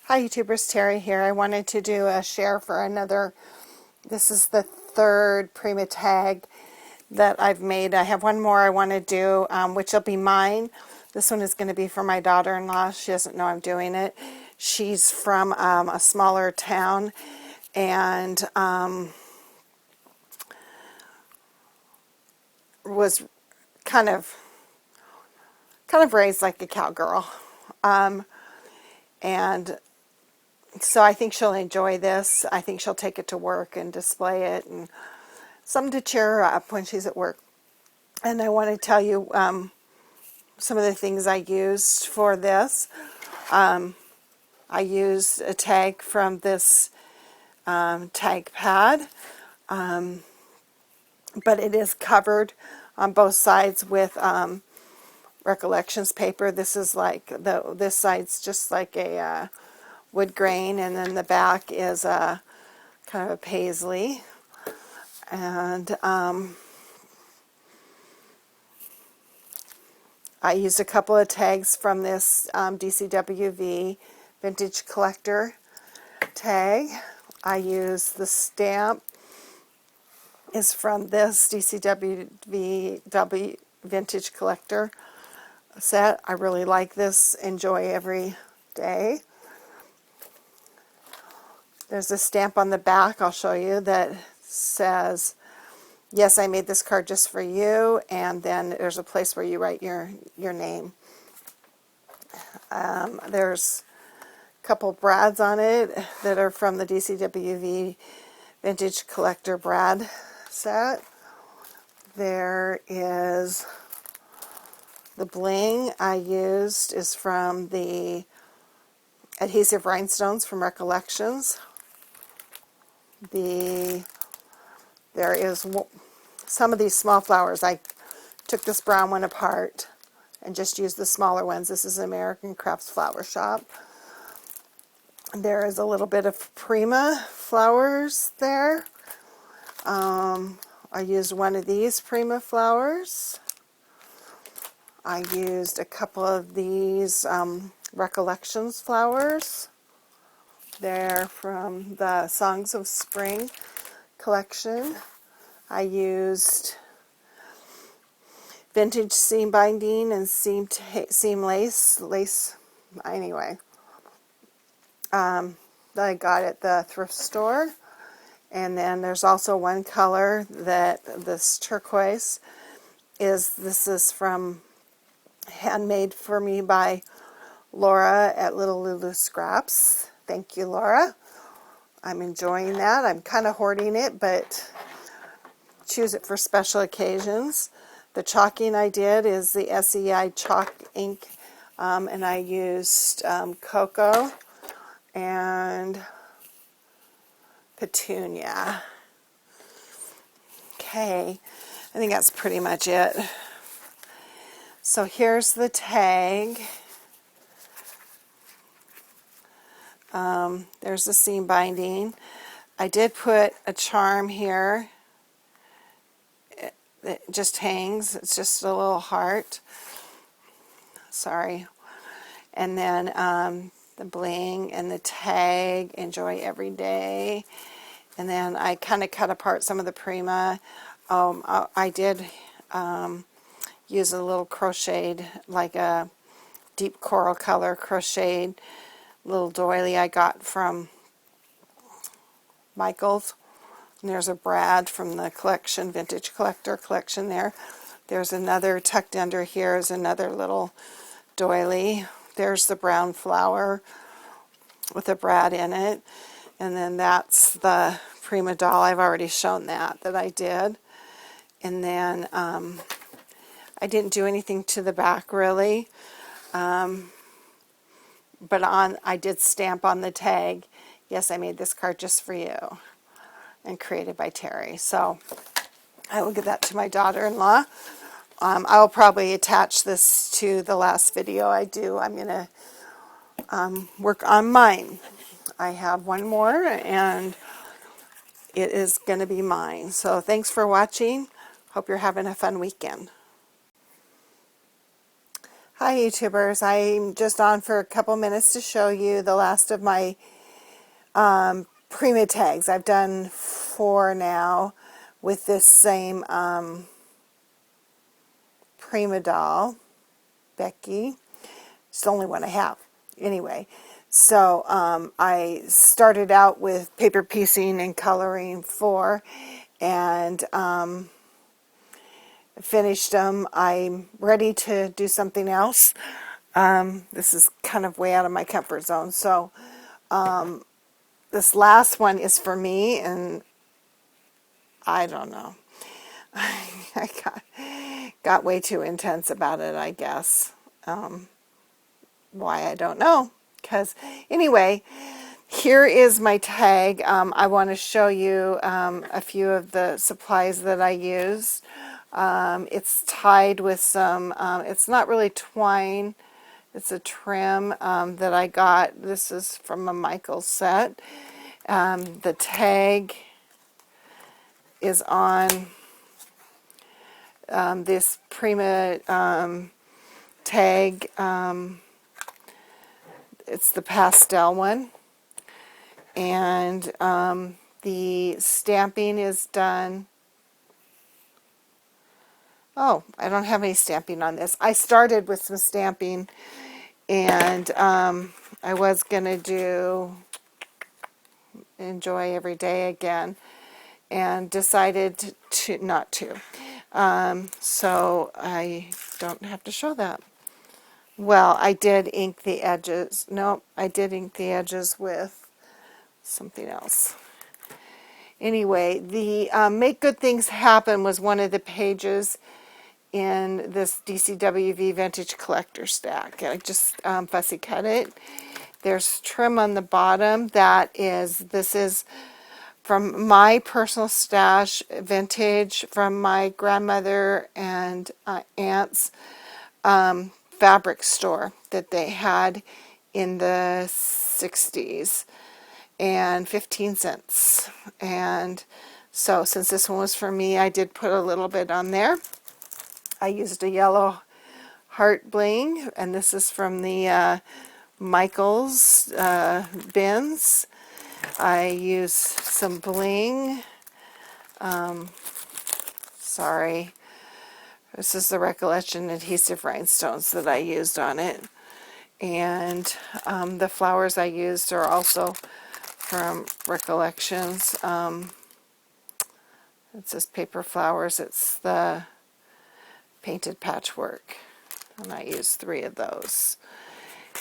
Hi YouTubers, Terry here. I wanted to do a share for another, this is the third Prima tag that I've made. I have one more I want to do, which will be mine. This one is going to be for my daughter-in-law. She doesn't know I'm doing it. She's from a smaller town and was kind of raised like a cowgirl. And so I think she'll enjoy this. I think she'll take it to work and display it, and something to cheer her up when she's at work. And I want to tell you some of the things I used for this. I used a tag from this tag pad, but it is covered on both sides with recollections paper. This is like this side's just like a wood grain, and then the back is a kind of a paisley. And I used a couple of tags from this DCWV Vintage Collector tag. I used the stamp is from this DCWV Vintage Collector set. I really like this. Enjoy every day. There's a stamp on the back I'll show you that says, "Yes, I made this card just for you," and then there's a place where you write your name. There's a couple brads on it that are from the DCWV Vintage Collector brad set. There is the bling I used is from the adhesive rhinestones from Recollections. There is some of these small flowers. I took this brown one apart and just used the smaller ones. This is American Crafts Flower Shop. There is a little bit of Prima flowers there. I used one of these Prima flowers. I used a couple of these Recollections flowers. They're from the Songs of Spring collection. I used vintage seam binding and seam lace anyway, that I got at the thrift store. And then there's also one color that this turquoise this is from handmade for me by Laura at Little Lulu Scraps. Thank you, Laura. I'm enjoying that. I'm kind of hoarding it, but choose it for special occasions. The chalking I did is the SEI chalk ink, and I used cocoa and petunia. Okay, I think that's pretty much it. So here's the tag. There's the seam binding. I did put a charm here. It just hangs. It's just a little heart. Sorry. And then the bling and the tag, enjoy every day. And then I kind of cut apart some of the Prima. I did use a little crocheted, like a deep coral color crocheted little doily I got from Michael's. And there's a brad from the collection, Vintage Collector collection there. There's another tucked under here is another little doily. There's the brown flower with a brad in it. And then that's the Prima doll. I've already shown that I did. And then I didn't do anything to the back really. But I did stamp on the tag, "Yes, I made this card just for you," and created by Terry. So I will give that to my daughter-in-law. I'll probably attach this to the last video I do. I'm going to work on mine. I have one more, and it is going to be mine. So thanks for watching. Hope you're having a fun weekend. Hi YouTubers, I'm just on for a couple minutes to show you the last of my Prima tags. I've done 4 now with this same Prima doll, Becky. It's the only one I have. Anyway, so I started out with paper piecing and coloring 4 and finished them. I'm ready to do something else. This is kind of way out of my comfort zone. So this last one is for me, and I don't know. I got way too intense about it, I guess. Why, I don't know. Because anyway, here is my tag. I want to show you a few of the supplies that I used. It's tied with some, it's not really twine, it's a trim that I got. This is from a Michaels set. The tag is on this Prima tag. It's the pastel one. And the stamping is done. Oh, I don't have any stamping on this. I started with some stamping, and I was going to do Enjoy Every Day again, and decided to not to. So I don't have to show that. Well, I did ink the edges. No, I did ink the edges with something else. Anyway, the Make Good Things Happen was one of the pages in this DCWV Vintage Collector Stack. I just fussy cut it. There's trim on the bottom. This is from my personal stash, vintage, from my grandmother and aunt's fabric store that they had in the 60s, and 15 cents. And so since this one was for me, I did put a little bit on there. I used a yellow heart bling, and this is from the Michaels bins. I used some bling. Sorry. This is the Recollection adhesive rhinestones that I used on it. And the flowers I used are also from Recollections. It says paper flowers. It's the painted patchwork. And I used 3 of those.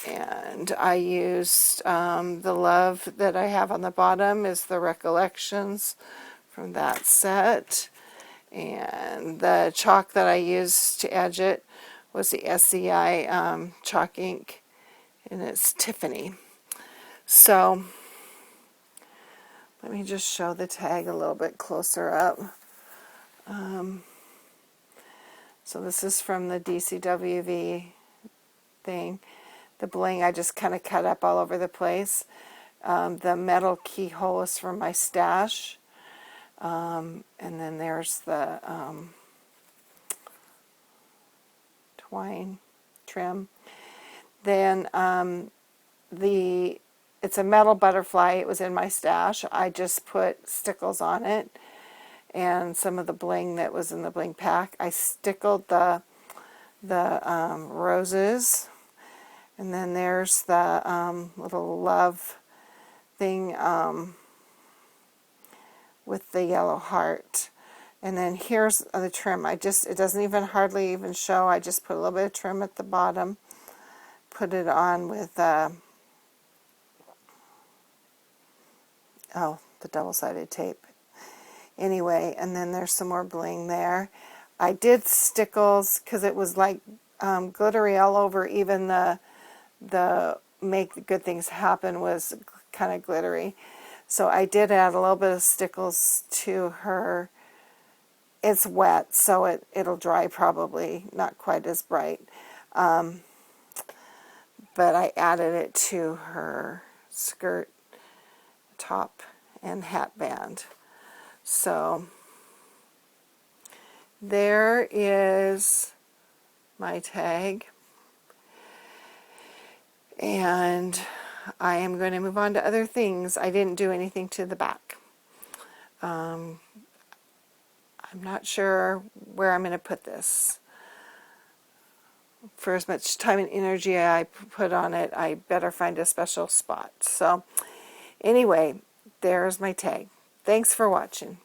And I used the love that I have on the bottom is the Recollections from that set. And the chalk that I used to edge it was the SCI chalk ink, and it's Tiffany. So let me just show the tag a little bit closer up. So this is from the DCWV thing. The bling I just kind of cut up all over the place. The metal keyhole is from my stash. And then there's the twine trim. Then it's a metal butterfly. It was in my stash. I just put stickles on it, and some of the bling that was in the bling pack. I stickled the roses, and then there's the little love thing with the yellow heart. And then here's the trim. It doesn't even hardly even show. I just put a little bit of trim at the bottom, put it on with the double-sided tape. Anyway, and then there's some more bling there. I did stickles because it was like glittery all over. Even the Make Good Things Happen was kind of glittery. So I did add a little bit of stickles to her. It's wet, so it'll dry probably, not quite as bright. But I added it to her skirt, top, and hat band. So there is my tag. And I am going to move on to other things. I didn't do anything to the back. I'm not sure where I'm going to put this. For as much time and energy I put on it, I better find a special spot. So anyway, there's my tag. Thanks for watching.